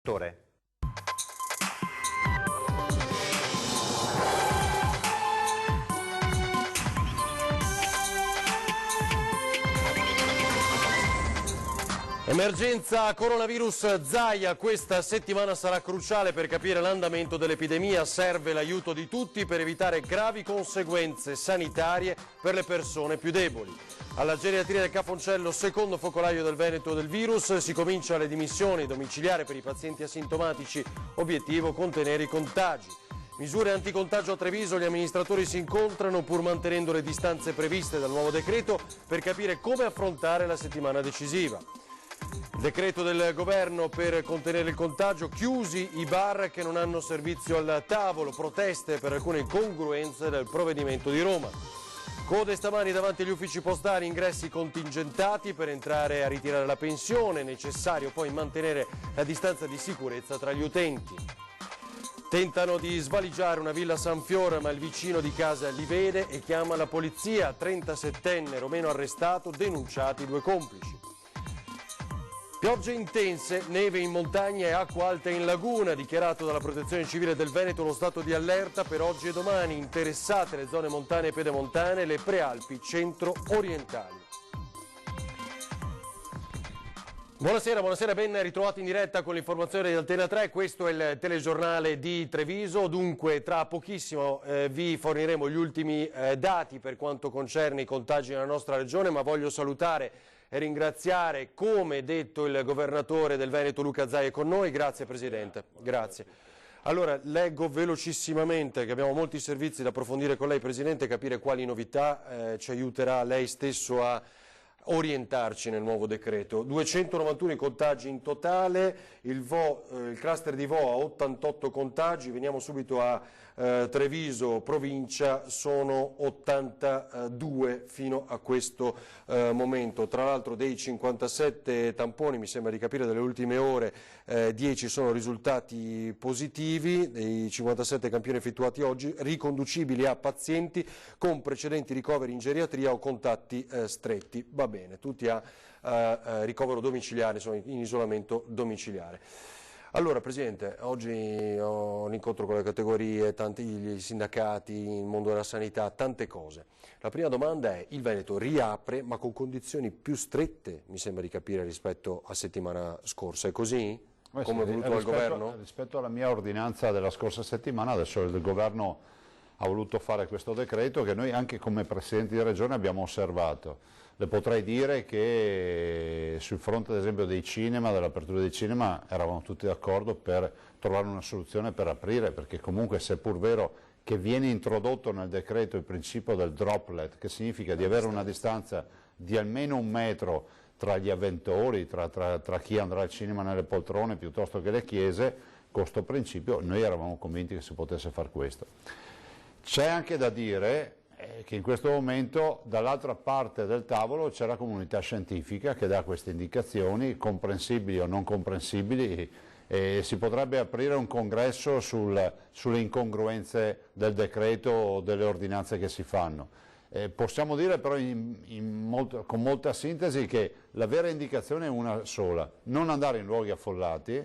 settore. Emergenza coronavirus Zaia, questa settimana sarà cruciale per capire l'andamento dell'epidemia, serve l'aiuto di tutti per evitare gravi conseguenze sanitarie per le persone più deboli. Alla geriatria del Cafoncello, secondo focolaio del Veneto del virus, si comincia alle dimissioni domiciliari per i pazienti asintomatici, obiettivo contenere i contagi. Misure anticontagio a Treviso, gli amministratori si incontrano pur mantenendo le distanze previste dal nuovo decreto per capire come affrontare la settimana decisiva. Decreto del governo per contenere il contagio, chiusi i bar che non hanno servizio al tavolo, proteste per alcune incongruenze del provvedimento di Roma. Code stamani davanti agli uffici postali, ingressi contingentati per entrare a ritirare la pensione, necessario poi mantenere la distanza di sicurezza tra gli utenti. Tentano di svaligiare una villa a San Fiore, ma il vicino di casa li vede e chiama la polizia. 37enne romeno arrestato, denunciati 2 complici. Piogge intense, neve in montagna e acqua alta in laguna, dichiarato dalla Protezione Civile del Veneto lo stato di allerta per oggi e domani, interessate le zone montane e pedemontane e le prealpi centro-orientali. Buonasera, ben ritrovati in diretta con l'informazione di Antena 3, questo è il telegiornale di Treviso, dunque tra pochissimo vi forniremo gli ultimi dati per quanto concerne i contagi nella nostra regione, ma voglio salutare e ringraziare, come detto, il governatore del Veneto Luca Zaia con noi. Grazie Presidente, grazie. Allora, leggo velocissimamente che abbiamo molti servizi da approfondire con lei Presidente, capire quali novità ci aiuterà lei stesso a orientarci nel nuovo decreto. 291 i contagi in totale, il cluster di Vo ha 88 contagi, veniamo subito a Treviso provincia, sono 82 fino a questo momento. Tra l'altro dei 57 tamponi, mi sembra di capire dalle ultime ore, 10 sono risultati positivi, dei 57 campioni effettuati oggi, riconducibili a pazienti con precedenti ricoveri in geriatria o contatti stretti. Va bene, tutti a ricovero domiciliare, sono in isolamento domiciliare. Allora Presidente, oggi ho un incontro con le categorie, tanti sindacati, il mondo della sanità, tante cose. La prima domanda è: il Veneto riapre ma con condizioni più strette, mi sembra di capire, rispetto a settimana scorsa, è così? Come è voluto dal Governo? Rispetto alla mia ordinanza della scorsa settimana, adesso il Governo ha voluto fare questo decreto che noi anche come Presidenti di Regione abbiamo osservato. Le potrei dire che sul fronte ad esempio dei cinema, dell'apertura dei cinema, eravamo tutti d'accordo per trovare una soluzione per aprire, perché comunque seppur vero che viene introdotto nel decreto il principio del droplet, che significa di avere una distanza di almeno 1 metro tra gli avventori, tra chi andrà al cinema nelle poltrone piuttosto che le chiese, con questo principio noi eravamo convinti che si potesse fare questo. C'è anche da dire che in questo momento dall'altra parte del tavolo c'è la comunità scientifica che dà queste indicazioni, comprensibili o non comprensibili, e si potrebbe aprire un congresso sulle incongruenze del decreto o delle ordinanze che si fanno. Possiamo dire però con molta sintesi che la vera indicazione è una sola: non andare in luoghi affollati,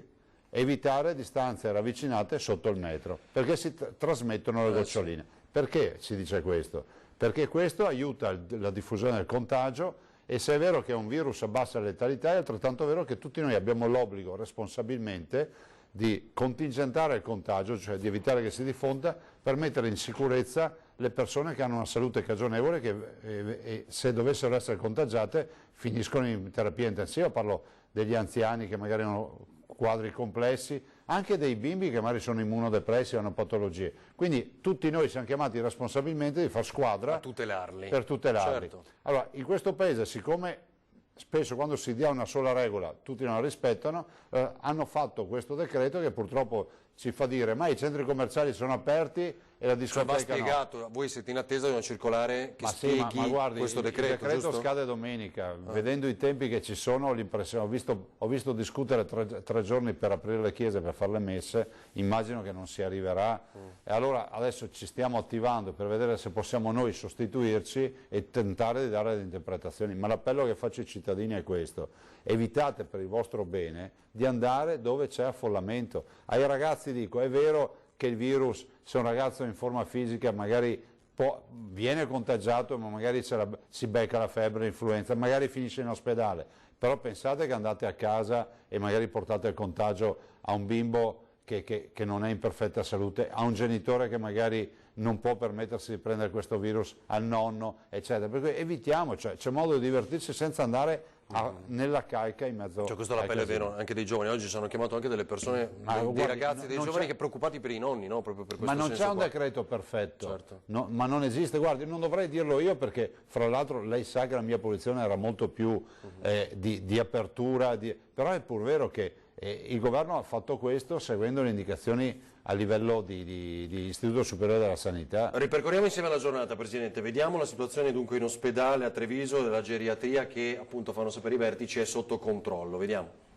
evitare distanze ravvicinate sotto il metro, perché si trasmettono le goccioline. Perché si dice questo? Perché questo aiuta la diffusione del contagio, e se è vero che è un virus a bassa letalità, è altrettanto vero che tutti noi abbiamo l'obbligo responsabilmente di contingentare il contagio, cioè di evitare che si diffonda, per mettere in sicurezza le persone che hanno una salute cagionevole e se dovessero essere contagiate finiscono in terapia intensiva. Parlo degli anziani che magari hanno quadri complessi, anche dei bimbi che magari sono immunodepressi o hanno patologie. Quindi tutti noi siamo chiamati responsabilmente di far squadra per tutelarli. Certo. Allora, in questo Paese, siccome spesso quando si dia una sola regola tutti non la rispettano, hanno fatto questo decreto che purtroppo ci fa dire: ma i centri commerciali sono aperti e la Cioè discoteca va spiegato, voi siete in attesa di una circolare che spieghi ma guardi, questo il decreto, decreto giusto? scade domenica, vedendo i tempi che ci sono ho l'impressione, ho visto discutere tre giorni per aprire le chiese, per fare le messe, immagino che non si arriverà e allora adesso ci stiamo attivando per vedere se possiamo noi sostituirci e tentare di dare delle interpretazioni, ma l'appello che faccio ai cittadini è questo: evitate per il vostro bene di andare dove c'è affollamento. Ai ragazzi dico, è vero che il virus, se un ragazzo in forma fisica magari viene contagiato, ma magari si becca la febbre, l'influenza, magari finisce in ospedale, però pensate che andate a casa e magari portate il contagio a un bimbo che non è in perfetta salute, a un genitore che magari non può permettersi di prendere questo virus, al nonno, eccetera. Per cui evitiamo, cioè, c'è modo di divertirsi senza andare nella calca in mezzo. Cioè questo l'appello è vero anche dei giovani, oggi ci hanno chiamato anche delle persone, dei ragazzi, dei giovani che preoccupati per i nonni, no? Proprio per questo ma non c'è un decreto perfetto, certo. No, ma non esiste, guardi, non dovrei dirlo io perché fra l'altro lei sa che la mia posizione era molto più di apertura, però è pur vero che il governo ha fatto questo seguendo le indicazioni a livello di Istituto Superiore della Sanità. Ripercorriamo insieme la giornata, Presidente, vediamo la situazione dunque in ospedale a Treviso della geriatria che appunto fanno sapere i vertici è sotto controllo, vediamo.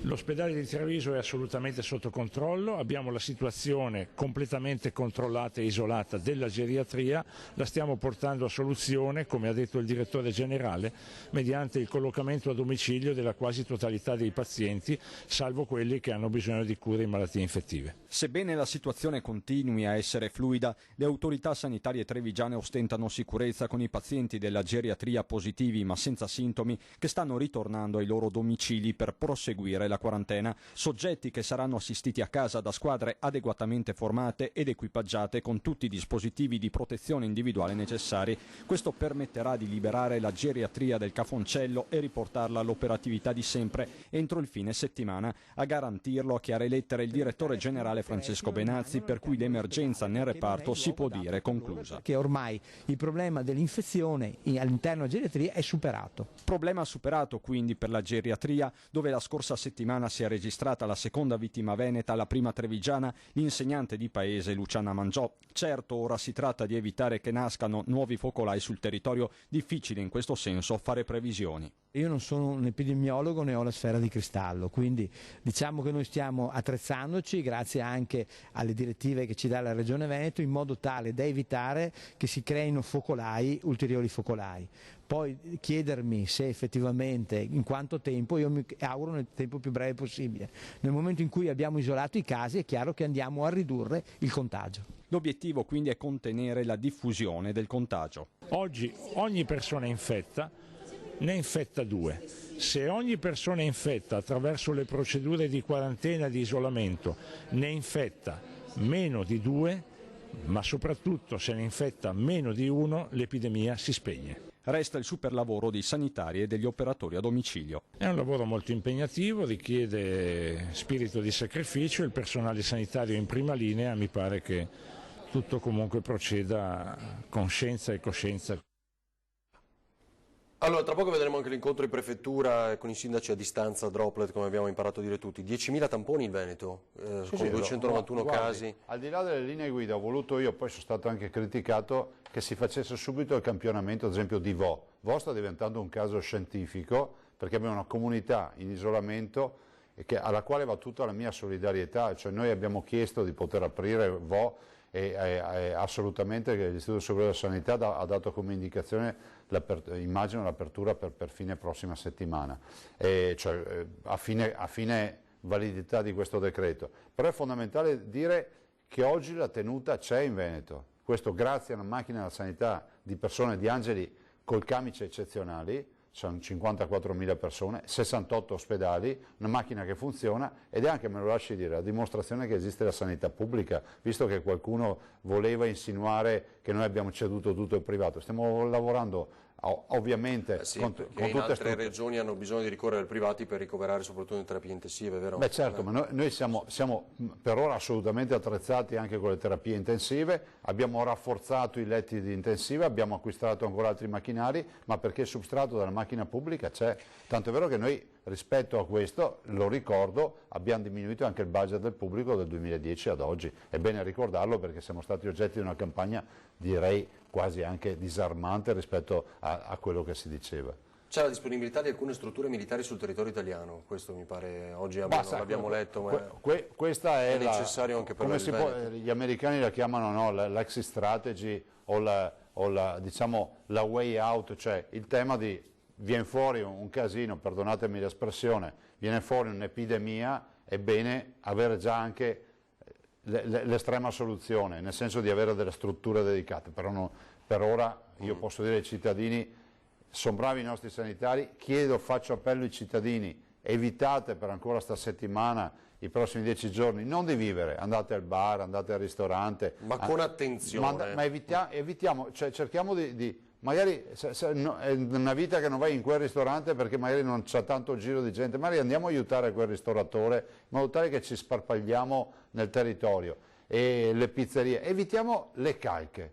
L'ospedale di Treviso è assolutamente sotto controllo, abbiamo la situazione completamente controllata e isolata della geriatria, la stiamo portando a soluzione, come ha detto il direttore generale, mediante il collocamento a domicilio della quasi totalità dei pazienti, salvo quelli che hanno bisogno di cure in malattie infettive. Sebbene la situazione continui a essere fluida, le autorità sanitarie trevigiane ostentano sicurezza con i pazienti della geriatria positivi ma senza sintomi che stanno ritornando ai loro domicili per proseguire la quarantena, soggetti che saranno assistiti a casa da squadre adeguatamente formate ed equipaggiate con tutti i dispositivi di protezione individuale necessari. Questo permetterà di liberare la geriatria del Cafoncello e riportarla all'operatività di sempre entro il fine settimana. A garantirlo a chiare lettere il direttore generale Francesco Benazzi, per cui l'emergenza nel reparto si può dire conclusa. Che ormai il problema dell'infezione all'interno della geriatria è superato. Problema superato quindi per la geriatria, dove la scorsa settimana si è registrata la seconda vittima veneta, la prima trevigiana, l'insegnante di paese Luciana Mangiò. Certo, ora si tratta di evitare che nascano nuovi focolai sul territorio, difficile in questo senso fare previsioni. Io non sono un epidemiologo né ho la sfera di cristallo, quindi diciamo che noi stiamo attrezzandoci grazie anche alle direttive che ci dà la Regione Veneto in modo tale da evitare che si creino focolai, ulteriori focolai. Poi chiedermi se effettivamente in quanto tempo, io mi auguro nel tempo più breve possibile. Nel momento in cui abbiamo isolato i casi è chiaro che andiamo a ridurre il contagio. L'obiettivo quindi è contenere la diffusione del contagio. Oggi ogni persona infetta ne infetta 2. Se ogni persona infetta attraverso le procedure di quarantena e di isolamento ne infetta meno di 2, ma soprattutto se ne infetta meno di 1, l'epidemia si spegne. Resta il superlavoro dei sanitari e degli operatori a domicilio. È un lavoro molto impegnativo, richiede spirito di sacrificio, il personale sanitario in prima linea, mi pare che tutto comunque proceda con scienza e coscienza. Allora, tra poco vedremo anche l'incontro in prefettura con i sindaci a distanza, droplet, come abbiamo imparato a dire tutti. 10.000 tamponi in Veneto, con 291 casi. Al di là delle linee guida ho voluto io, poi sono stato anche criticato, che si facesse subito il campionamento, ad esempio, di Vo. Vo sta diventando un caso scientifico, perché abbiamo una comunità in isolamento alla quale va tutta la mia solidarietà. Cioè noi abbiamo chiesto di poter aprire Vo e assolutamente l'Istituto Superiore della Sanità ha dato come indicazione immagino l'apertura per fine prossima settimana, cioè a fine validità di questo decreto. Però è fondamentale dire che oggi la tenuta c'è in Veneto, questo grazie a una macchina della sanità di persone, di angeli col camice eccezionali. Sono 54.000 persone, 68 ospedali, una macchina che funziona ed è anche, me lo lasci dire, la dimostrazione che esiste la sanità pubblica, visto che qualcuno voleva insinuare che noi abbiamo ceduto tutto il privato. Stiamo lavorando ovviamente sì, con tutte in altre regioni hanno bisogno di ricorrere ai privati per ricoverare soprattutto in terapie intensive, vero? Beh certo, ma noi siamo per ora assolutamente attrezzati anche con le terapie intensive, abbiamo rafforzato i letti di intensiva, abbiamo acquistato ancora altri macchinari, ma perché il substrato della macchina pubblica c'è, tanto è vero che noi rispetto a questo, lo ricordo, abbiamo diminuito anche il budget del pubblico dal 2010 ad oggi. È bene ricordarlo perché siamo stati oggetti di una campagna, direi, quasi anche disarmante rispetto a quello che si diceva. C'è la disponibilità di alcune strutture militari sul territorio italiano, questo mi pare oggi l'abbiamo letto, ma questa è necessario anche per gli americani la chiamano, no, l'exit strategy diciamo la way out, cioè il tema di viene fuori un casino, perdonatemi l'espressione, viene fuori un'epidemia, è bene avere già anche l'estrema soluzione, nel senso di avere delle strutture dedicate, però per ora io posso dire ai cittadini, sono bravi i nostri sanitari, faccio appello ai cittadini, evitate per ancora sta settimana, i prossimi 10 giorni, non di vivere, andate al bar, andate al ristorante. Ma con attenzione. Ma evitiamo, cioè cerchiamo magari è una vita che non vai in quel ristorante perché magari non c'è tanto giro di gente, magari andiamo a aiutare quel ristoratore in modo tale che ci sparpagliamo nel territorio. E le pizzerie, evitiamo le calche.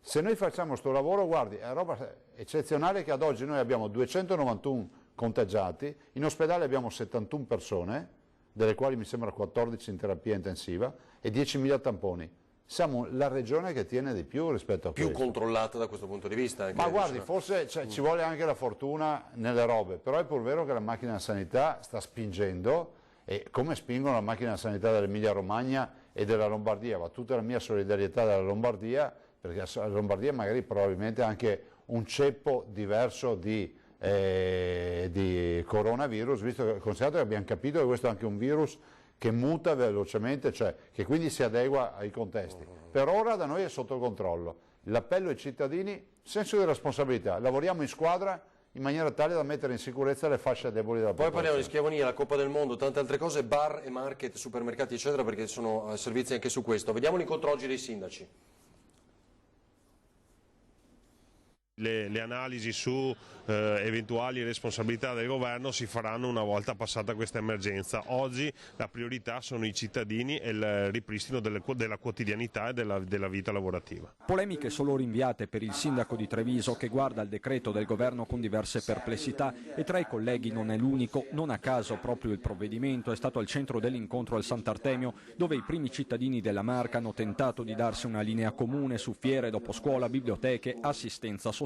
Se noi facciamo questo lavoro, guardi, è roba eccezionale che ad oggi noi abbiamo 291 contagiati, in ospedale abbiamo 71 persone, delle quali mi sembra 14 in terapia intensiva, e 10.000 tamponi. Siamo la regione che tiene di più rispetto a questo. Più controllata da questo punto di vista. Anche ma guardi, forse ci vuole anche la fortuna nelle robe, però è pur vero che la macchina della sanità sta spingendo, e come spingono la macchina della sanità dell'Emilia Romagna e della Lombardia. Va tutta la mia solidarietà dalla Lombardia, perché la Lombardia magari probabilmente ha anche un ceppo diverso di coronavirus, visto che considerato che abbiamo capito che questo è anche un virus che muta velocemente, cioè che quindi si adegua ai contesti. Per ora da noi è sotto controllo. L'appello ai cittadini, senso di responsabilità, lavoriamo in squadra in maniera tale da mettere in sicurezza le fasce deboli della popolazione. Poi parliamo di schiavonia, la Coppa del Mondo, tante altre cose, bar e market, supermercati eccetera, perché sono servizi anche su questo. Vediamo l'incontro oggi dei sindaci. Le analisi su eventuali responsabilità del governo si faranno una volta passata questa emergenza. Oggi la priorità sono i cittadini e il ripristino della quotidianità e della vita lavorativa. Polemiche solo rinviate per il sindaco di Treviso che guarda il decreto del governo con diverse perplessità e tra i colleghi non è l'unico. Non a caso proprio il provvedimento è stato al centro dell'incontro al Sant'Artemio, dove i primi cittadini della Marca hanno tentato di darsi una linea comune su fiere, doposcuola, biblioteche, assistenza sociale.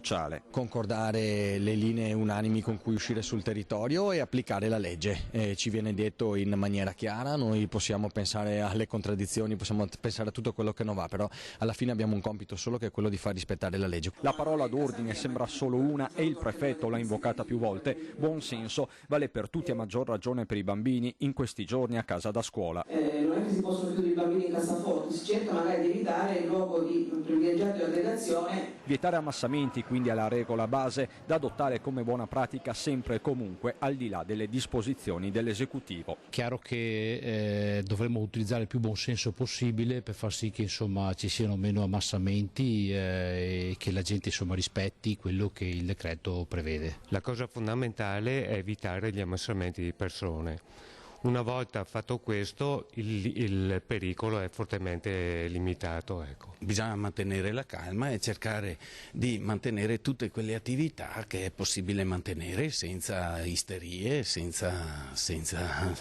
Concordare le linee unanimi con cui uscire sul territorio e applicare la legge. Ci viene detto in maniera chiara, noi possiamo pensare alle contraddizioni, possiamo pensare a tutto quello che non va, però alla fine abbiamo un compito solo che è quello di far rispettare la legge. La parola d'ordine sembra solo una e il prefetto l'ha invocata più volte. Buon senso vale per tutti, a maggior ragione per i bambini in questi giorni a casa da scuola. Non è che si possono chiudere i bambini in cassaforti, si cerca magari di evitare il luogo di privilegiato di aggregazione. Vietare ammassamenti quindi alla regola base da adottare come buona pratica sempre e comunque al di là delle disposizioni dell'esecutivo. Chiaro che dovremmo utilizzare il più buon senso possibile per far sì che insomma ci siano meno ammassamenti e che la gente insomma rispetti quello che il decreto prevede. La cosa fondamentale è evitare gli ammassamenti di persone. Una volta fatto questo il pericolo è fortemente limitato. Ecco. Bisogna mantenere la calma e cercare di mantenere tutte quelle attività che è possibile mantenere senza isterie, senza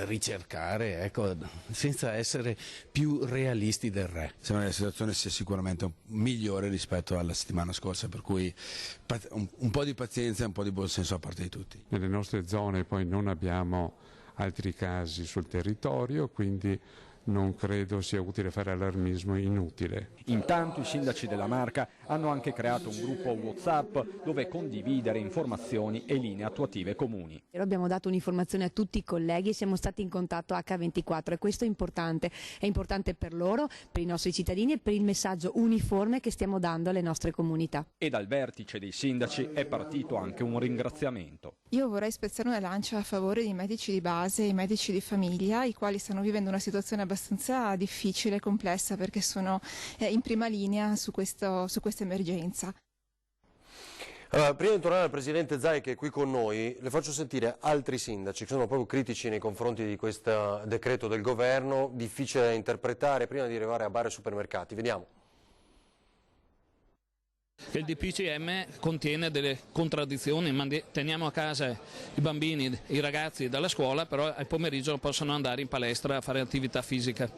ricercare, ecco, senza essere più realisti del re. Sembra che la situazione sia sicuramente migliore rispetto alla settimana scorsa, per cui un po' di pazienza e un po' di buonsenso da parte di tutti. Nelle nostre zone poi non abbiamo altri casi sul territorio, quindi non credo sia utile fare allarmismo inutile. Intanto i sindaci della Marca hanno anche creato un gruppo WhatsApp dove condividere informazioni e linee attuative comuni. Abbiamo dato un'informazione a tutti i colleghi e siamo stati in contatto H24 e questo è importante per loro, per i nostri cittadini e per il messaggio uniforme che stiamo dando alle nostre comunità. E dal vertice dei sindaci è partito anche un ringraziamento. Io vorrei spezzare una lancia a favore dei medici di base e i medici di famiglia, i quali stanno vivendo una situazione abbastanza difficile e complessa perché sono in prima linea su questa emergenza. Allora, prima di tornare al Presidente Zai che è qui con noi, le faccio sentire altri sindaci che sono proprio critici nei confronti di questo decreto del governo, difficile da interpretare prima di arrivare a bar e supermercati. Vediamo. Il DPCM contiene delle contraddizioni, teniamo a casa i bambini, i ragazzi dalla scuola, però al pomeriggio possono andare in palestra a fare attività fisica.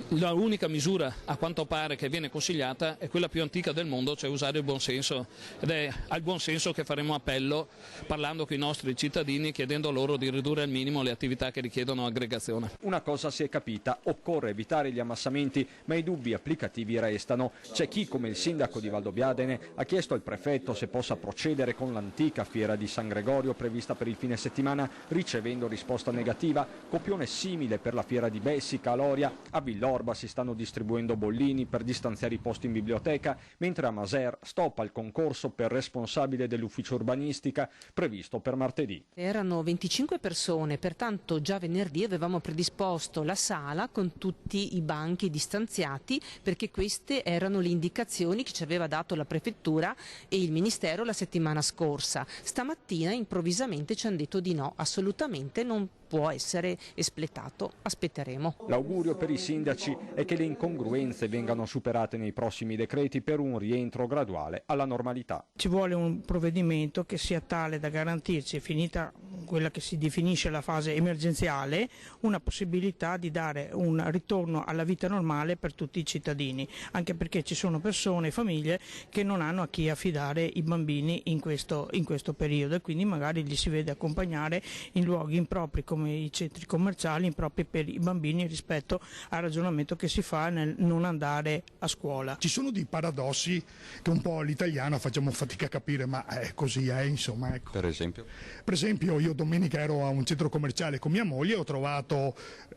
L'unica misura a quanto pare che viene consigliata è quella più antica del mondo, cioè usare il buonsenso, ed è al buonsenso che faremo appello parlando con i nostri cittadini, chiedendo loro di ridurre al minimo le attività che richiedono aggregazione. Una cosa si è capita, occorre evitare gli ammassamenti, ma i dubbi applicativi restano. C'è chi, come il sindaco di Valdobbiadene, ha chiesto al prefetto se possa procedere con l'antica fiera di San Gregorio prevista per il fine settimana, ricevendo risposta negativa. Copione simile per la fiera di Bessica, a Loria. A Villorba si stanno distribuendo bollini per distanziare i posti in biblioteca, mentre a Maser stoppa il concorso per responsabile dell'ufficio urbanistica previsto per martedì. Erano 25 persone, pertanto già venerdì avevamo predisposto la sala con tutti i banchi distanziati, perché queste erano le indicazioni che ci aveva dato la prefettura e il ministero la settimana scorsa. Stamattina improvvisamente ci hanno detto di no, assolutamente non può essere espletato, aspetteremo. L'augurio per i sindaci è che le incongruenze vengano superate nei prossimi decreti per un rientro graduale alla normalità. Ci vuole un provvedimento che sia tale da garantirci, finita quella che si definisce la fase emergenziale, una possibilità di dare un ritorno alla vita normale per tutti i cittadini, anche perché ci sono persone e famiglie che non hanno a chi affidare i bambini in questo periodo, e quindi magari li si vede accompagnare in luoghi impropri come i centri commerciali, impropri per i bambini rispetto al ragionamento che si fa nel non andare a scuola. Ci sono dei paradossi che un po' all'italiano facciamo fatica a capire, ma è così, insomma. Ecco. Per esempio? Per esempio, io domenica ero a un centro commerciale con mia moglie,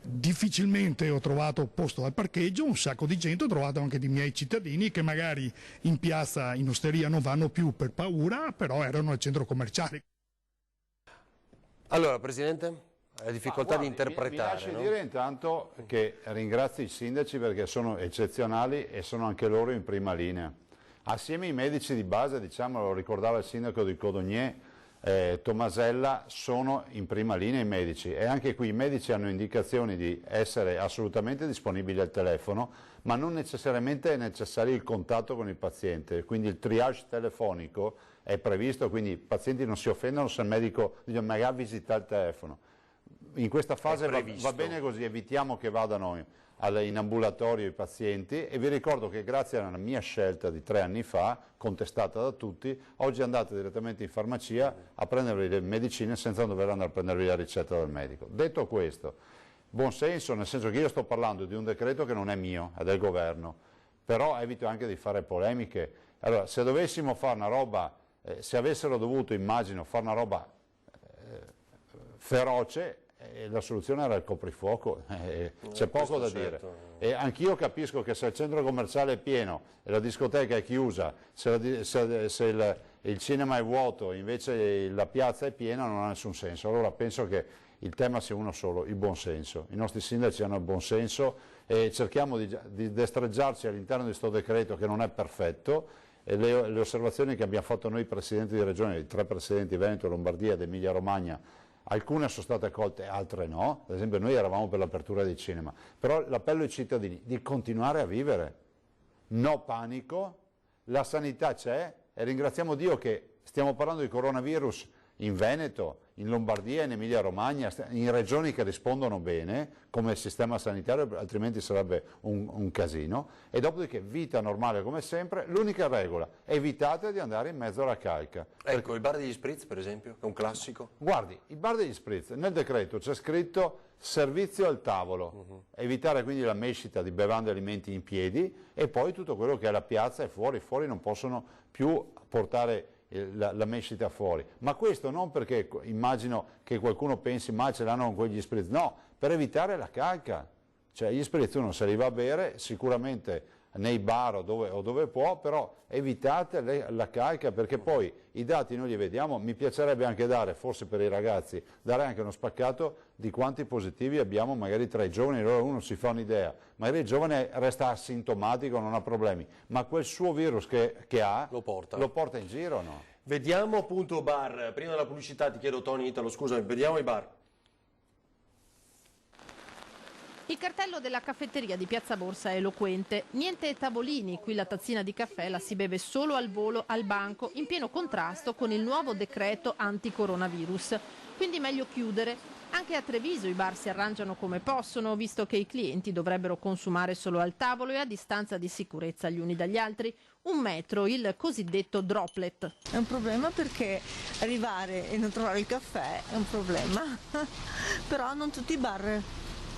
difficilmente ho trovato posto al parcheggio, un sacco di gente, ho trovato anche dei miei cittadini che magari in piazza, in osteria non vanno più per paura, però erano al centro commerciale. Allora, Presidente? Hai difficoltà di interpretare. Mi lasci dire intanto che ringrazio i sindaci perché sono eccezionali e sono anche loro in prima linea. Assieme ai medici di base, diciamo, lo ricordava il sindaco di Codogné, Tomasella, sono in prima linea i medici, e anche qui i medici hanno indicazioni di essere assolutamente disponibili al telefono, ma non necessariamente è necessario il contatto con il paziente, quindi il triage telefonico è previsto, quindi i pazienti non si offendono se il medico dice magari visita il telefono. In questa fase va bene così, evitiamo che vadano in ambulatorio i pazienti, e vi ricordo che grazie alla mia scelta di 3 anni fa, contestata da tutti, oggi andate direttamente in farmacia a prendervi le medicine senza dover andare a prendervi la ricetta dal medico. Detto questo, buon senso, nel senso che io sto parlando di un decreto che non è mio, è del governo, però evito anche di fare polemiche. Allora, se dovessimo fare una roba, se avessero dovuto, immagino, fare una roba feroce, la soluzione era il coprifuoco, c'è poco da dire. E anch'io capisco che se il centro commerciale è pieno e la discoteca è chiusa, se il cinema è vuoto invece la piazza è piena, non ha nessun senso. Allora penso che il tema sia uno solo, il buonsenso. I nostri sindaci hanno il buonsenso e cerchiamo di destreggiarci all'interno di questo decreto che non è perfetto. E le osservazioni che abbiamo fatto noi presidenti di regione, i 3 presidenti, Veneto, Lombardia ed Emilia Romagna, alcune sono state accolte, altre no. Ad esempio noi eravamo per l'apertura dei cinema, però l'appello ai cittadini di continuare a vivere, no panico, la sanità c'è, e ringraziamo Dio che stiamo parlando di coronavirus in Veneto, in Lombardia, in Emilia Romagna, in regioni che rispondono bene come sistema sanitario, altrimenti sarebbe un casino. E dopodiché vita normale come sempre, l'unica regola, evitate di andare in mezzo alla calca. Ecco, il bar degli spritz per esempio, che è un classico. Guardi, il bar degli spritz, nel decreto c'è scritto servizio al tavolo, evitare quindi la mescita di bevande e alimenti in piedi, e poi tutto quello che è la piazza è fuori non possono più portare la mescita fuori, ma questo non perché immagino che qualcuno pensi ma ce l'hanno con quegli spritz, no, per evitare la calca, cioè gli spritz uno se li va a bere sicuramente nei bar o dove può, però evitate la calca, perché poi i dati noi li vediamo. Mi piacerebbe anche dare, forse per i ragazzi, dare anche uno spaccato di quanti positivi abbiamo magari tra i giovani, allora uno si fa un'idea, magari il giovane resta asintomatico, non ha problemi, ma quel suo virus che ha lo porta in giro, no? Vediamo appunto bar, prima della pubblicità ti chiedo Tony Italo, scusami, vediamo i bar. Il cartello della caffetteria di Piazza Borsa è eloquente. Niente tavolini, qui la tazzina di caffè la si beve solo al volo, al banco, in pieno contrasto con il nuovo decreto anti-coronavirus. Quindi meglio chiudere. Anche a Treviso i bar si arrangiano come possono, visto che i clienti dovrebbero consumare solo al tavolo e a distanza di sicurezza gli uni dagli altri. 1 metro, il cosiddetto droplet. È un problema perché arrivare e non trovare il caffè è un problema, però non tutti i bar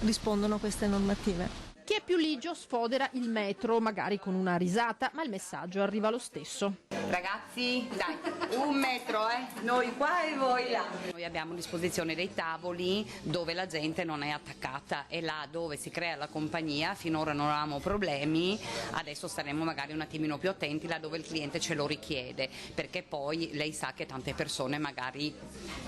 rispondono a queste normative. Chi è più ligio sfodera il metro, magari con una risata, ma il messaggio arriva lo stesso. Ragazzi, dai, 1 metro, noi qua e voi là. Noi abbiamo a disposizione dei tavoli dove la gente non è attaccata, e là dove si crea la compagnia finora non avevamo problemi, adesso staremo magari un attimino più attenti là dove il cliente ce lo richiede, perché poi lei sa che tante persone magari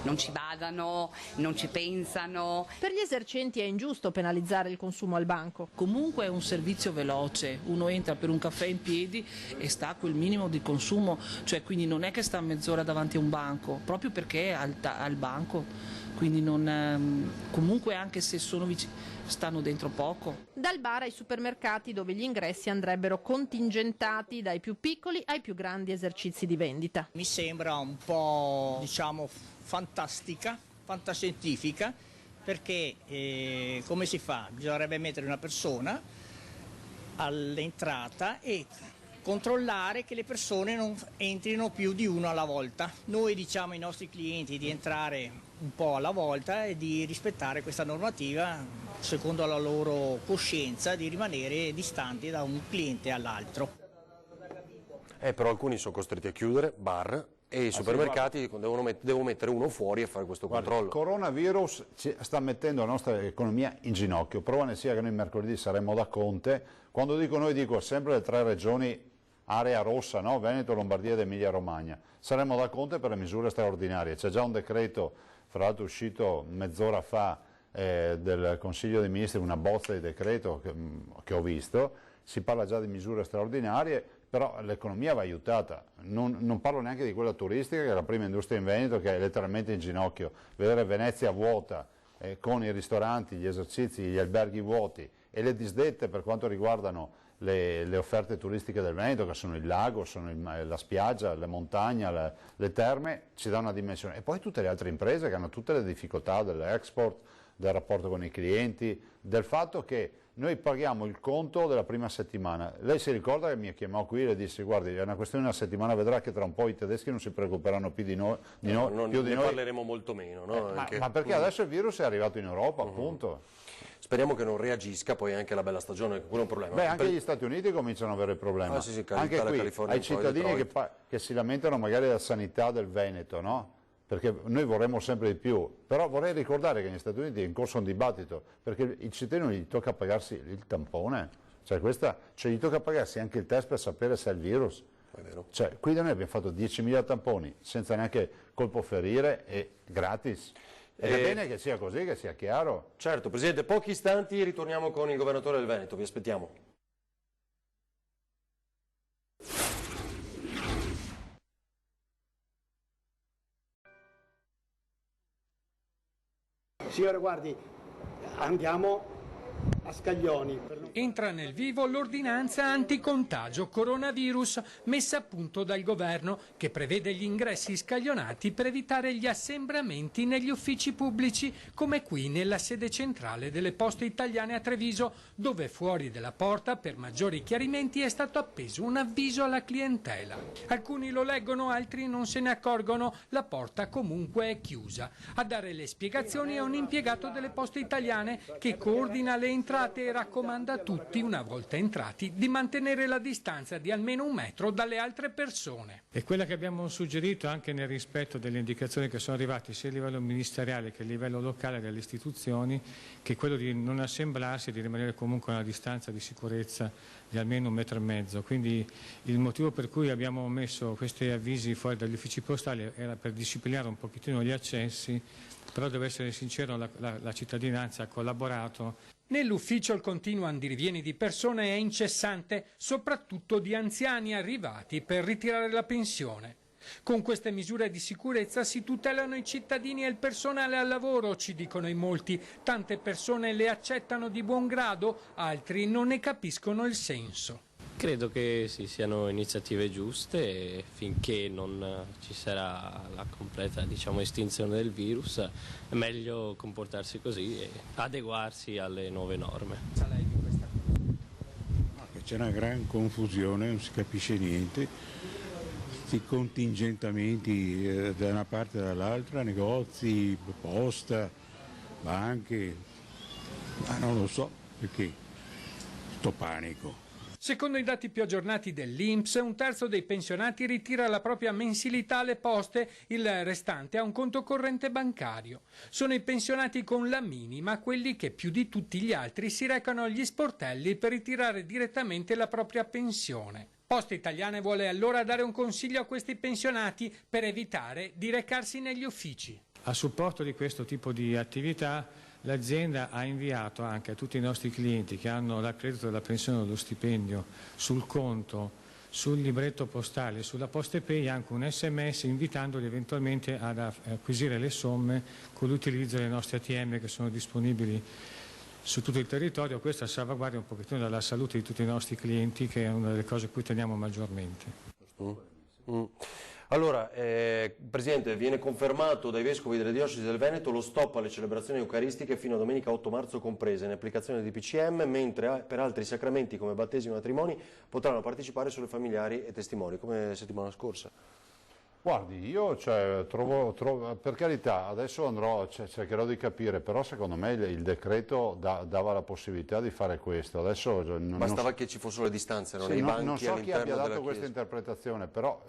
non ci badano, non ci pensano. Per gli esercenti è ingiusto penalizzare il consumo al banco. Comunque è un servizio veloce, uno entra per un caffè in piedi e sta a quel minimo di consumo, cioè quindi non è che sta mezz'ora davanti a un banco, proprio perché è al banco, quindi comunque anche se sono stanno dentro poco. Dal bar ai supermercati, dove gli ingressi andrebbero contingentati dai più piccoli ai più grandi esercizi di vendita. Mi sembra un po', diciamo, fantascientifica, perché come si fa? Bisognerebbe mettere una persona all'entrata e controllare che le persone non entrino più di uno alla volta. Noi diciamo ai nostri clienti di entrare un po' alla volta e di rispettare questa normativa secondo la loro coscienza, di rimanere distanti da un cliente all'altro. Però alcuni sono costretti a chiudere, bar, e i supermercati devono mettere uno fuori a fare questo controllo. Il coronavirus sta mettendo la nostra economia in ginocchio. Prova ne sia che noi mercoledì saremo da Conte. Quando dico noi, dico sempre le 3 regioni area rossa, no? Veneto, Lombardia ed Emilia Romagna. Saremo da Conte per le misure straordinarie. C'è già un decreto, fra l'altro uscito mezz'ora fa, del Consiglio dei Ministri, una bozza di decreto che ho visto. Si parla già di misure straordinarie, però l'economia va aiutata. Non parlo neanche di quella turistica, che è la prima industria in Veneto, che è letteralmente in ginocchio. Vedere Venezia vuota, con i ristoranti, gli esercizi, gli alberghi vuoti e le disdette per quanto riguardano le offerte turistiche del Veneto, che sono il lago, sono la spiaggia, la montagna, le terme, ci dà una dimensione. E poi tutte le altre imprese che hanno tutte le difficoltà dell'export, del rapporto con i clienti, del fatto che noi paghiamo il conto della prima settimana. Lei si ricorda che mi chiamò qui e le disse: guardi, è una questione di una settimana, vedrà che tra un po' i tedeschi non si preoccuperanno più di noi. Ne parleremo molto meno. No? Ma perché adesso il virus è arrivato in Europa, appunto. Speriamo che non reagisca poi anche la bella stagione, quello è un problema. Beh, anche gli Stati Uniti cominciano ad avere problemi. Anche qui, ai cittadini che si lamentano magari della sanità del Veneto, no? Perché noi vorremmo sempre di più, però vorrei ricordare che negli Stati Uniti è in corso un dibattito, perché i cittadini gli tocca pagarsi il tampone, cioè gli tocca pagarsi anche il test per sapere se è il virus. È vero. Cioè, qui da noi abbiamo fatto 10.000 tamponi senza neanche colpo ferire e gratis. Ed è bene che sia così, che sia chiaro. Certo, Presidente, pochi istanti ritorniamo con il Governatore del Veneto, vi aspettiamo. Signore, guardi, andiamo a Scaglioni. Entra nel vivo l'ordinanza anticontagio coronavirus messa a punto dal governo, che prevede gli ingressi scaglionati per evitare gli assembramenti negli uffici pubblici, come qui nella sede centrale delle Poste Italiane a Treviso, dove fuori della porta, per maggiori chiarimenti, è stato appeso un avviso alla clientela. Alcuni lo leggono, altri non se ne accorgono, la porta comunque è chiusa. A dare le spiegazioni è un impiegato delle Poste Italiane che coordina le entrate e raccomanda a tutti, una volta entrati, di mantenere la distanza di almeno 1 metro dalle altre persone. E quella che abbiamo suggerito, anche nel rispetto delle indicazioni che sono arrivate sia a livello ministeriale che a livello locale dalle istituzioni, che è quello di non assemblarsi e di rimanere comunque a una distanza di sicurezza di almeno 1,5 metri. Quindi il motivo per cui abbiamo messo questi avvisi fuori dagli uffici postali era per disciplinare un pochettino gli accessi, però devo essere sincero, la cittadinanza ha collaborato. Nell'ufficio il continuo andirivieni di persone è incessante, soprattutto di anziani arrivati per ritirare la pensione. Con queste misure di sicurezza si tutelano i cittadini e il personale al lavoro, ci dicono in molti. Tante persone le accettano di buon grado, altri non ne capiscono il senso. Credo che sì, siano iniziative giuste e finché non ci sarà la completa, estinzione del virus è meglio comportarsi così e adeguarsi alle nuove norme. C'è una gran confusione, non si capisce niente, questi contingentamenti da una parte e dall'altra, negozi, posta, banche, ma non lo so perché, sto panico. Secondo i dati più aggiornati dell'INPS, un terzo dei pensionati ritira la propria mensilità alle poste, il restante ha un conto corrente bancario. Sono i pensionati con la minima quelli che più di tutti gli altri si recano agli sportelli per ritirare direttamente la propria pensione. Poste Italiane vuole allora dare un consiglio a questi pensionati per evitare di recarsi negli uffici. A supporto di questo tipo di attività l'azienda ha inviato anche a tutti i nostri clienti che hanno l'accredito della pensione o dello stipendio sul conto, sul libretto postale, sulla Postepay anche un SMS invitandoli eventualmente ad acquisire le somme con l'utilizzo dei nostri ATM che sono disponibili su tutto il territorio. Questa salvaguardia un pochettino della salute di tutti i nostri clienti, che è una delle cose a cui teniamo maggiormente. Allora, Presidente, viene confermato dai Vescovi delle Diocesi del Veneto lo stop alle celebrazioni eucaristiche fino a domenica 8 marzo comprese, in applicazione di DPCM, mentre per altri sacramenti come battesimi e matrimoni potranno partecipare solo familiari e testimoni, come settimana scorsa. Guardi, io trovo, per carità, adesso cercherò di capire, però secondo me il decreto dava la possibilità di fare questo. Adesso bastava che ci fossero le distanze, non sì, i banchi. Non so chi abbia dato questa Chiesa. Interpretazione, però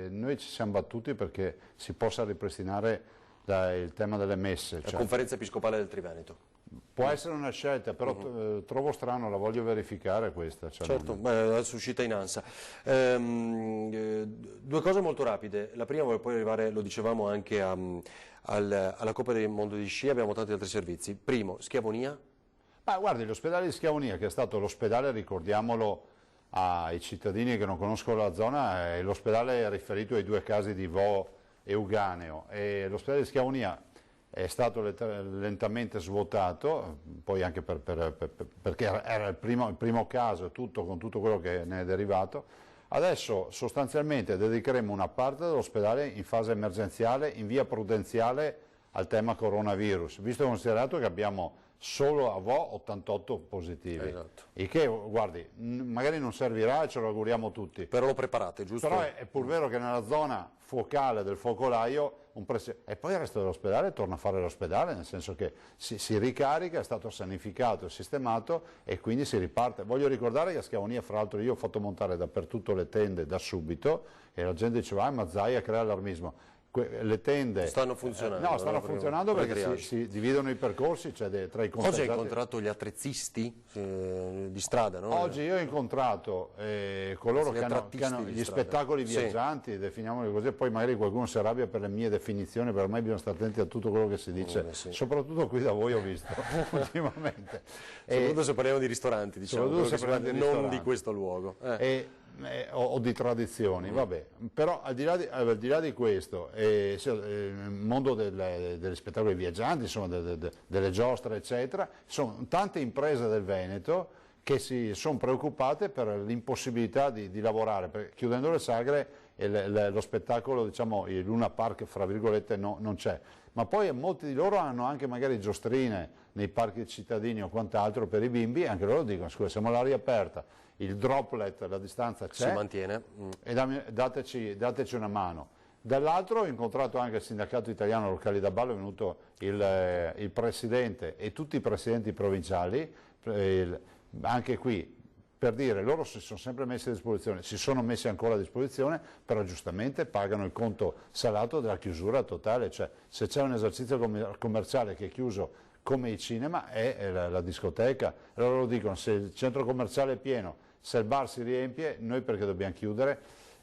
noi ci siamo battuti perché si possa ripristinare il tema delle messe. La Conferenza Episcopale del Triveneto. Può essere una scelta, però trovo strano, la voglio verificare questa. Certo, adesso è uscita in ansia. Due cose molto rapide. La prima, vuole poi arrivare, lo dicevamo anche alla Coppa del Mondo di Sci, abbiamo tanti altri servizi. Primo, Schiavonia. Guardi, l'ospedale di Schiavonia, che è stato l'ospedale, ricordiamolo ai cittadini che non conoscono la zona, è l'ospedale riferito ai 2 casi di Vo e Uganeo. E l'ospedale di Schiavonia è stato lentamente svuotato, poi anche perché era il primo caso, con tutto quello che ne è derivato. Adesso sostanzialmente dedicheremo una parte dell'ospedale in fase emergenziale, in via prudenziale, al tema coronavirus, visto e considerato che abbiamo solo a Vo 88 positivi. Esatto. Il che, guardi, magari non servirà, ce lo auguriamo tutti. Però lo preparate, giusto? Però è pur vero che nella zona focale del focolaio e poi il resto dell'ospedale torna a fare l'ospedale, nel senso che si ricarica, è stato sanificato e sistemato e quindi si riparte. Voglio ricordare che a Schiavonia, fra l'altro, io ho fatto montare dappertutto le tende da subito e la gente diceva Mazzaia crea allarmismo. Le tende stanno funzionando, no, stanno funzionando perché si dividono i percorsi, tra i contagiati. Oggi hai incontrato gli attrezzisti di strada, no? Oggi io ho incontrato coloro che hanno gli spettacoli viaggianti, sì, definiamoli così, poi magari qualcuno si arrabbia per le mie definizioni, per ormai bisogna stare attenti a tutto quello che si dice, sì, soprattutto qui da voi ho visto ultimamente. Soprattutto se parliamo di ristoranti, diciamo, non di questo luogo. O di tradizioni, vabbè. Però al di là di questo, il mondo degli spettacoli viaggianti, insomma, delle giostre, eccetera, sono tante imprese del Veneto che si sono preoccupate per l'impossibilità di lavorare, perché chiudendo le sagre lo spettacolo, diciamo, il Luna Park, fra virgolette, non c'è. Ma poi molti di loro hanno anche magari giostrine nei parchi cittadini o quant'altro per i bimbi, anche loro dicono, scusa, siamo all'aria aperta, il droplet, la distanza c'è, si mantiene, e dateci una mano. Dall'altro ho incontrato anche il sindacato italiano locali da ballo, è venuto il presidente e tutti i presidenti provinciali, anche qui, per dire, loro si sono sempre messi a disposizione, si sono messi ancora a disposizione, però giustamente pagano il conto salato della chiusura totale, cioè se c'è un esercizio commerciale che è chiuso come il cinema è la discoteca, allora loro dicono se il centro commerciale è pieno, se il bar si riempie, noi perché dobbiamo chiudere?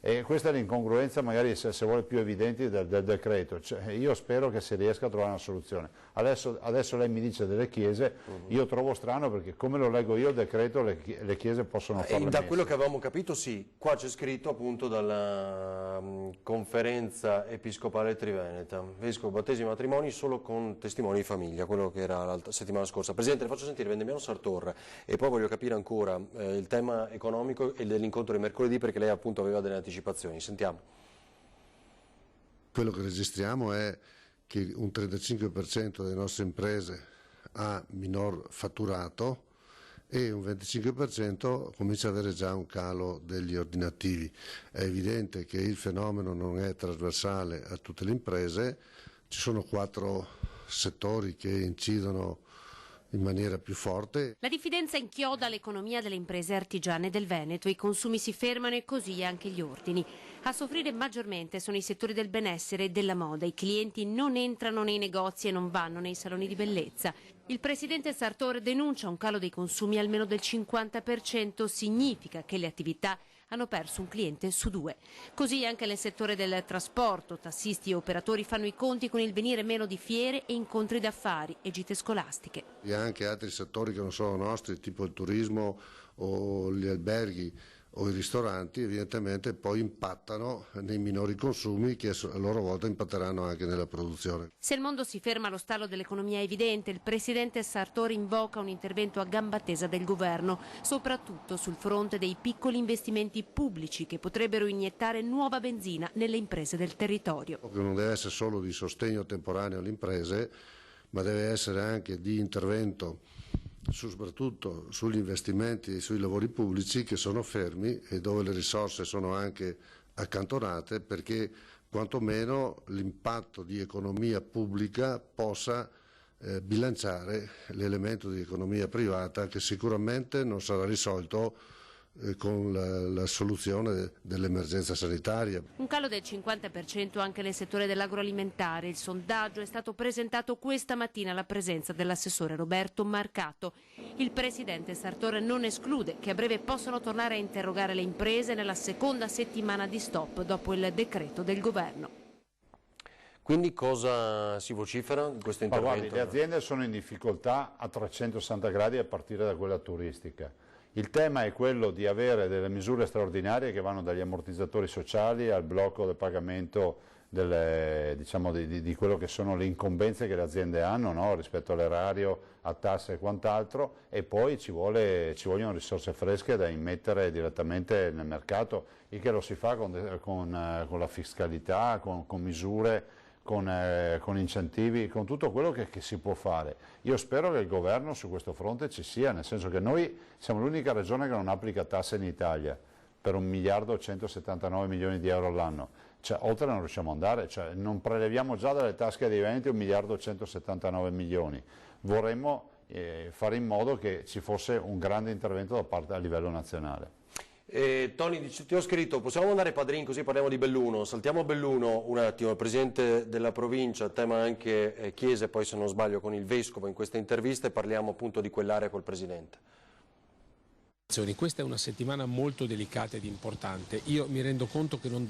E questa è l'incongruenza magari se vuole più evidente del decreto. Cioè, io spero che si riesca a trovare una soluzione. Adesso lei mi dice delle chiese, io trovo strano perché come lo leggo io il decreto le chiese possono fare da quello che avevamo capito sì, qua c'è scritto appunto dalla conferenza episcopale triveneta, vescovo, battesimi e matrimoni solo con testimoni di famiglia, quello che era la settimana scorsa. Presidente, le faccio sentire Vendemiano Sartor e poi voglio capire ancora il tema economico e dell'incontro di mercoledì, perché lei appunto aveva delle anticipazioni. Sentiamo. Quello che registriamo è che un 35% delle nostre imprese ha minor fatturato e un 25% comincia ad avere già un calo degli ordinativi. È evidente che il fenomeno non è trasversale a tutte le imprese, ci sono 4 settori che incidono in maniera più forte. La diffidenza inchioda l'economia delle imprese artigiane del Veneto, i consumi si fermano e così anche gli ordini. A soffrire maggiormente sono i settori del benessere e della moda, i clienti non entrano nei negozi e non vanno nei saloni di bellezza. Il presidente Sartor denuncia un calo dei consumi almeno del 50%, significa che le attività hanno perso un cliente su 2. Così anche nel settore del trasporto, tassisti e operatori fanno i conti con il venire meno di fiere e incontri d'affari e gite scolastiche. E anche altri settori che non sono nostri, tipo il turismo o gli alberghi o i ristoranti, evidentemente poi impattano nei minori consumi che a loro volta impatteranno anche nella produzione. Se il mondo si ferma, lo stallo dell'economia è evidente. Il presidente Sartor invoca un intervento a gamba tesa del governo, soprattutto sul fronte dei piccoli investimenti pubblici che potrebbero iniettare nuova benzina nelle imprese del territorio. Non deve essere solo di sostegno temporaneo alle imprese, ma deve essere anche di intervento soprattutto sugli investimenti e sui lavori pubblici che sono fermi e dove le risorse sono anche accantonate, perché quantomeno l'impatto di economia pubblica possa bilanciare l'elemento di economia privata che sicuramente non sarà risolto con la soluzione dell'emergenza sanitaria. Un calo del 50% anche nel settore dell'agroalimentare. Il sondaggio è stato presentato questa mattina alla presenza dell'assessore Roberto Marcato. Il presidente Sartor non esclude che a breve possano tornare a interrogare le imprese nella seconda settimana di stop dopo il decreto del governo. Quindi cosa si vocifera in questo intervento? Guardi, le aziende sono in difficoltà a 360 gradi a partire da quella turistica. Il tema è quello di avere delle misure straordinarie che vanno dagli ammortizzatori sociali al blocco del pagamento di quello che sono le incombenze che le aziende hanno, no? Rispetto all'erario, a tasse e quant'altro, e poi ci vogliono risorse fresche da immettere direttamente nel mercato, il che lo si fa con la fiscalità, con misure, con incentivi, con tutto quello che si può fare. Io spero che il governo su questo fronte ci sia, nel senso che noi siamo l'unica regione che non applica tasse in Italia per 1 miliardo e 179 milioni di euro all'anno. Cioè, oltre non riusciamo ad andare, cioè, non preleviamo già dalle tasche dei veneti 1 miliardo e 179 milioni. Vorremmo fare in modo che ci fosse un grande intervento da parte a livello nazionale. Tony, ti ho scritto, possiamo andare Padrin così parliamo di Belluno, saltiamo Belluno un attimo, il presidente della provincia, tema anche chiese, poi se non sbaglio con il vescovo in questa intervista, e parliamo appunto di quell'area col presidente. Questa è una settimana molto delicata ed importante. Io mi rendo conto che non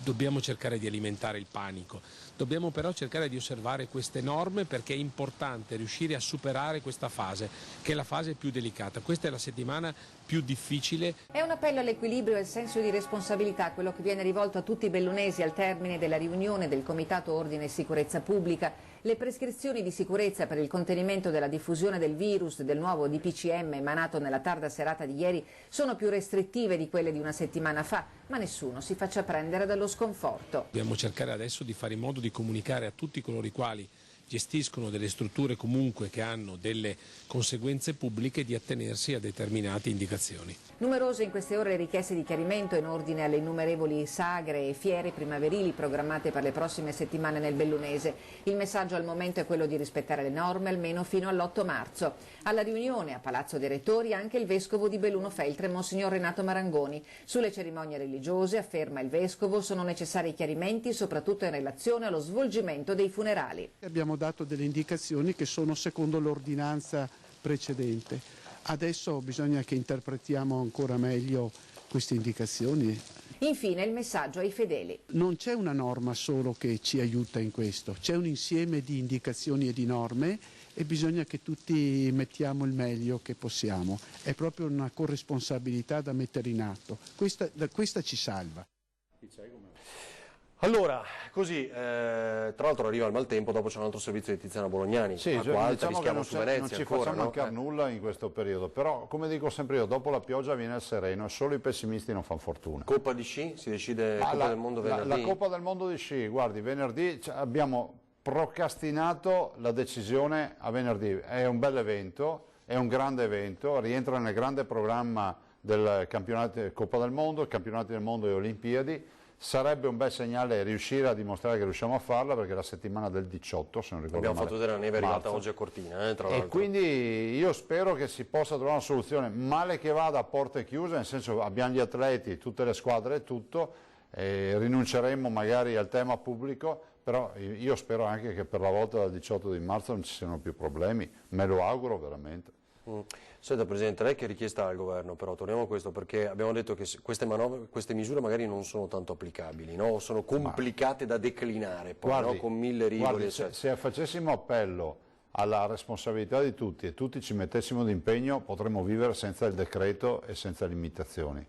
dobbiamo cercare di alimentare il panico, dobbiamo però cercare di osservare queste norme, perché è importante riuscire a superare questa fase, che è la fase più delicata. Questa è la settimana più difficile. È un appello all'equilibrio e al senso di responsabilità, quello che viene rivolto a tutti i bellunesi al termine della riunione del Comitato Ordine e Sicurezza Pubblica. Le prescrizioni di sicurezza per il contenimento della diffusione del virus del nuovo DPCM emanato nella tarda serata di ieri sono più restrittive di quelle di una settimana fa, ma nessuno si faccia prendere dallo sconforto. Dobbiamo cercare adesso di fare in modo di comunicare a tutti coloro i quali gestiscono delle strutture comunque che hanno delle conseguenze pubbliche di attenersi a determinate indicazioni. Numerose in queste ore le richieste di chiarimento in ordine alle innumerevoli sagre e fiere primaverili programmate per le prossime settimane nel Bellunese. Il messaggio al momento è quello di rispettare le norme almeno fino all'8 marzo. Alla riunione a Palazzo dei Rettori anche il vescovo di Belluno Feltre, Monsignor Renato Marangoni. Sulle cerimonie religiose, afferma il vescovo, sono necessari chiarimenti soprattutto in relazione allo svolgimento dei funerali. Abbiamo dato delle indicazioni che sono secondo l'ordinanza precedente. Adesso bisogna che interpretiamo ancora meglio queste indicazioni Infine il messaggio ai fedeli. Non c'è una norma solo che ci aiuta in questo, c'è un insieme di indicazioni e di norme e bisogna che tutti mettiamo il meglio che possiamo. È proprio una corresponsabilità da mettere in atto. Questa ci salva. Allora, così, tra l'altro arriva il maltempo, dopo c'è un altro servizio di Tiziana Bolognani, sì, acqua alta, diciamo che rischiamo su Venezia non ci ancora, facciamo no? mancare nulla in questo periodo, però come dico sempre io, dopo la pioggia viene il sereno e solo i pessimisti non fanno fortuna. Coppa di sci? Si decide Coppa del Mondo venerdì? La Coppa del Mondo di sci, guardi, venerdì abbiamo procrastinato la decisione a venerdì, è un bel evento, è un grande evento, rientra nel grande programma del campionato Coppa del Mondo, campionati del mondo e Olimpiadi. Sarebbe un bel segnale riuscire a dimostrare che riusciamo a farla, perché la settimana del 18, se non ricordo abbiamo male, fatto vedere la neve arrivata marzo. oggi a Cortina, tra e l'altro. quindi io spero che si possa trovare una soluzione, male che vada a porte chiuse, nel senso abbiamo gli atleti, tutte le squadre e tutto, rinunceremo magari al tema pubblico, però io spero anche che per la volta del 18 di marzo non ci siano più problemi, me lo auguro veramente. Senta Presidente, lei che richiesta al governo, però torniamo a questo, perché abbiamo detto che queste misure magari non sono tanto applicabili, no? O sono complicate da declinare, poi, guardi, no? Con 1000 rivoli. Se facessimo appello alla responsabilità di tutti e tutti ci mettessimo d'impegno, potremmo vivere senza il decreto e senza limitazioni.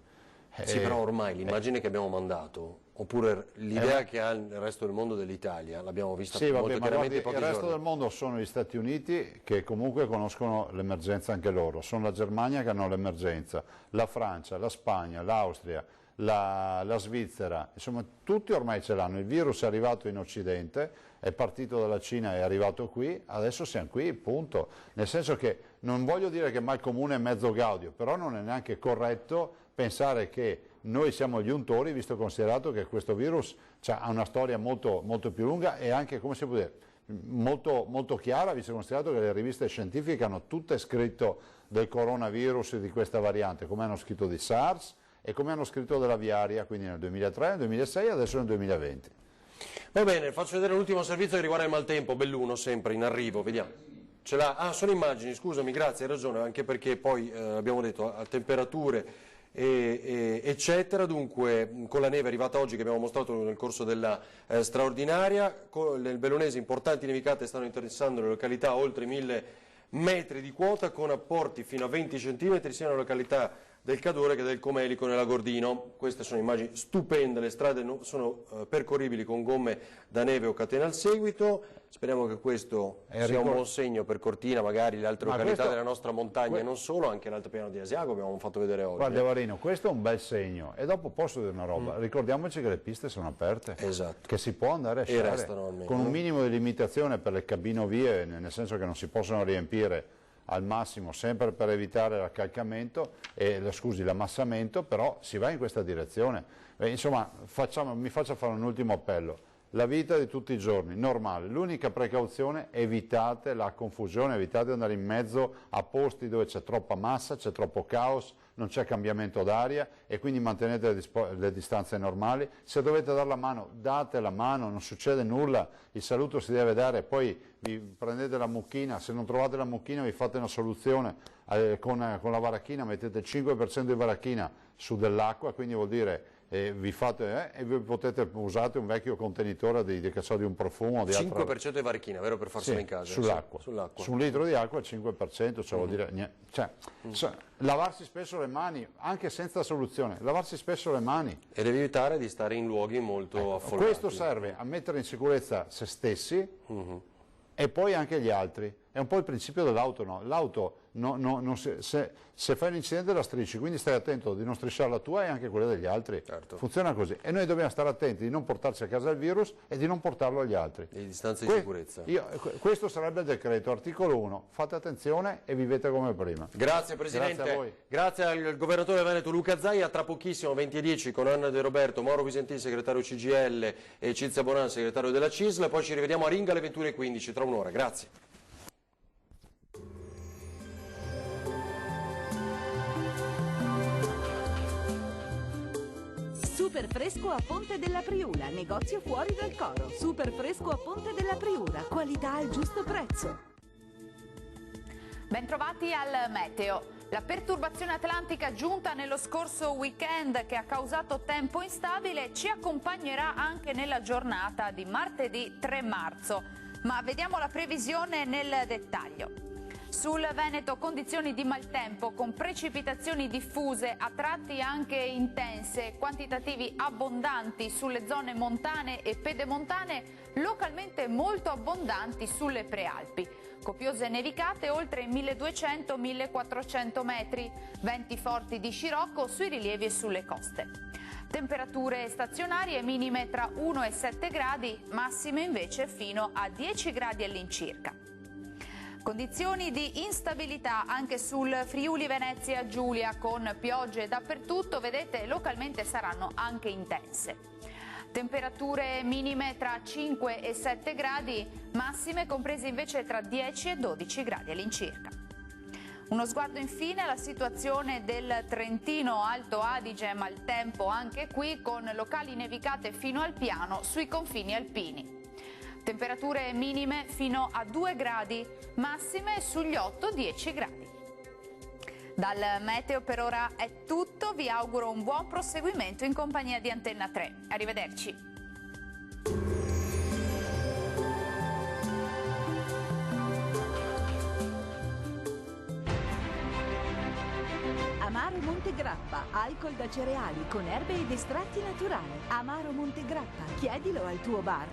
Sì, però ormai l'immagine che abbiamo mandato, oppure l'idea che ha il resto del mondo dell'Italia, l'abbiamo vista molto chiaramente in pochi giorni. Il resto del mondo sono gli Stati Uniti, che comunque conoscono l'emergenza anche loro, sono la Germania che hanno l'emergenza, la Francia, la Spagna, l'Austria, la Svizzera, insomma tutti ormai ce l'hanno. Il virus è arrivato in Occidente, è partito dalla Cina e è arrivato qui, adesso siamo qui, punto. Nel senso che non voglio dire che mal comune è mezzo gaudio, però non è neanche corretto pensare che noi siamo gli untori, visto e considerato che questo virus ha una storia molto, molto più lunga e anche, come si può dire, molto, molto chiara, visto e considerato che le riviste scientifiche hanno tutte scritto del coronavirus e di questa variante, come hanno scritto di SARS e come hanno scritto dell'aviaria, quindi nel 2003, nel 2006 e adesso nel 2020. Va bene, faccio vedere l'ultimo servizio che riguarda il maltempo, Belluno sempre in arrivo, vediamo. Ce l'ha? Ah, sono immagini, scusami, grazie, hai ragione, anche perché poi abbiamo detto a temperature eccetera. Dunque con la neve arrivata oggi che abbiamo mostrato nel corso della straordinaria, nel Bellunese importanti nevicate stanno interessando le località oltre 1000 metri di quota, con apporti fino a 20 centimetri sia nella località del Cadore che del Comelico nell'Agordino. Queste sono immagini stupende, le strade sono percorribili con gomme da neve o catena al seguito. Speriamo che questo sia un buon segno per Cortina, magari le altre località della nostra montagna e non solo, anche l'altopiano di Asiago abbiamo fatto vedere oggi. Guarda Varino, questo è un bel segno e dopo posso dire una roba, ricordiamoci che le piste sono aperte, esatto, che si può andare a sciare con un minimo di limitazione per le cabinovie, nel senso che non si possono riempire al massimo, sempre per evitare l'accalcamento e l'ammassamento, però si va in questa direzione. Insomma, mi faccia fare un ultimo appello. La vita di tutti i giorni, normale, l'unica precauzione, evitate la confusione, evitate di andare in mezzo a posti dove c'è troppa massa, c'è troppo caos, non c'è cambiamento d'aria e quindi mantenete le distanze normali. Se dovete dare la mano, date la mano, non succede nulla, il saluto si deve dare, poi vi prendete la mucchina, se non trovate la mucchina vi fate una soluzione con la varachina, mettete il 5% di varachina su dell'acqua, quindi vuol dire e vi potete usare un vecchio contenitore di un profumo di 5% di varechina, vero, per farsela in casa? Sull'acqua. Su un litro di acqua il 5%, cioè vuol dire lavarsi spesso le mani, anche senza soluzione, lavarsi spesso le mani. Ed evitare di stare in luoghi molto affollati. Questo serve a mettere in sicurezza se stessi e poi anche gli altri. È un po' il principio dell'auto, no? L'auto, se fai un incidente la strisci, quindi stai attento di non strisciare la tua e anche quella degli altri. Certo. Funziona così. E noi dobbiamo stare attenti di non portarci a casa il virus e di non portarlo agli altri. Le distanze di sicurezza. Questo sarebbe il decreto, articolo 1. Fate attenzione e vivete come prima. Grazie Presidente. Grazie a voi. Grazie al governatore Veneto Luca Zaia. Tra pochissimo, 20:10, con Anna De Roberto, Mauro Visentin, segretario CGIL, e Cinzia Bonan, segretario della CISL. Poi ci rivediamo a Ringa alle 21:15, tra un'ora. Grazie. Super fresco a Ponte della Priula, negozio fuori dal coro. Super fresco a Ponte della Priula, qualità al giusto prezzo. Bentrovati al meteo. La perturbazione atlantica giunta nello scorso weekend, che ha causato tempo instabile, ci accompagnerà anche nella giornata di martedì 3 marzo. Ma vediamo la previsione nel dettaglio. Sul Veneto condizioni di maltempo con precipitazioni diffuse, a tratti anche intense, quantitativi abbondanti sulle zone montane e pedemontane, localmente molto abbondanti sulle prealpi. Copiose nevicate oltre i 1200-1400 metri, venti forti di scirocco sui rilievi e sulle coste. Temperature stazionarie minime tra 1 e 7 gradi, massime invece fino a 10 gradi all'incirca. Condizioni di instabilità anche sul Friuli Venezia Giulia, con piogge dappertutto, vedete, localmente saranno anche intense. Temperature minime tra 5 e 7 gradi, massime comprese invece tra 10 e 12 gradi all'incirca. Uno sguardo infine alla situazione del Trentino Alto Adige, maltempo anche qui con locali nevicate fino al piano sui confini alpini. Temperature minime fino a 2 gradi, massime sugli 8-10 gradi. Dal meteo per ora è tutto, vi auguro un buon proseguimento in compagnia di Antenna 3. Arrivederci. Amaro Montegrappa, alcol da cereali con erbe ed estratti naturali. Amaro Montegrappa, chiedilo al tuo bar.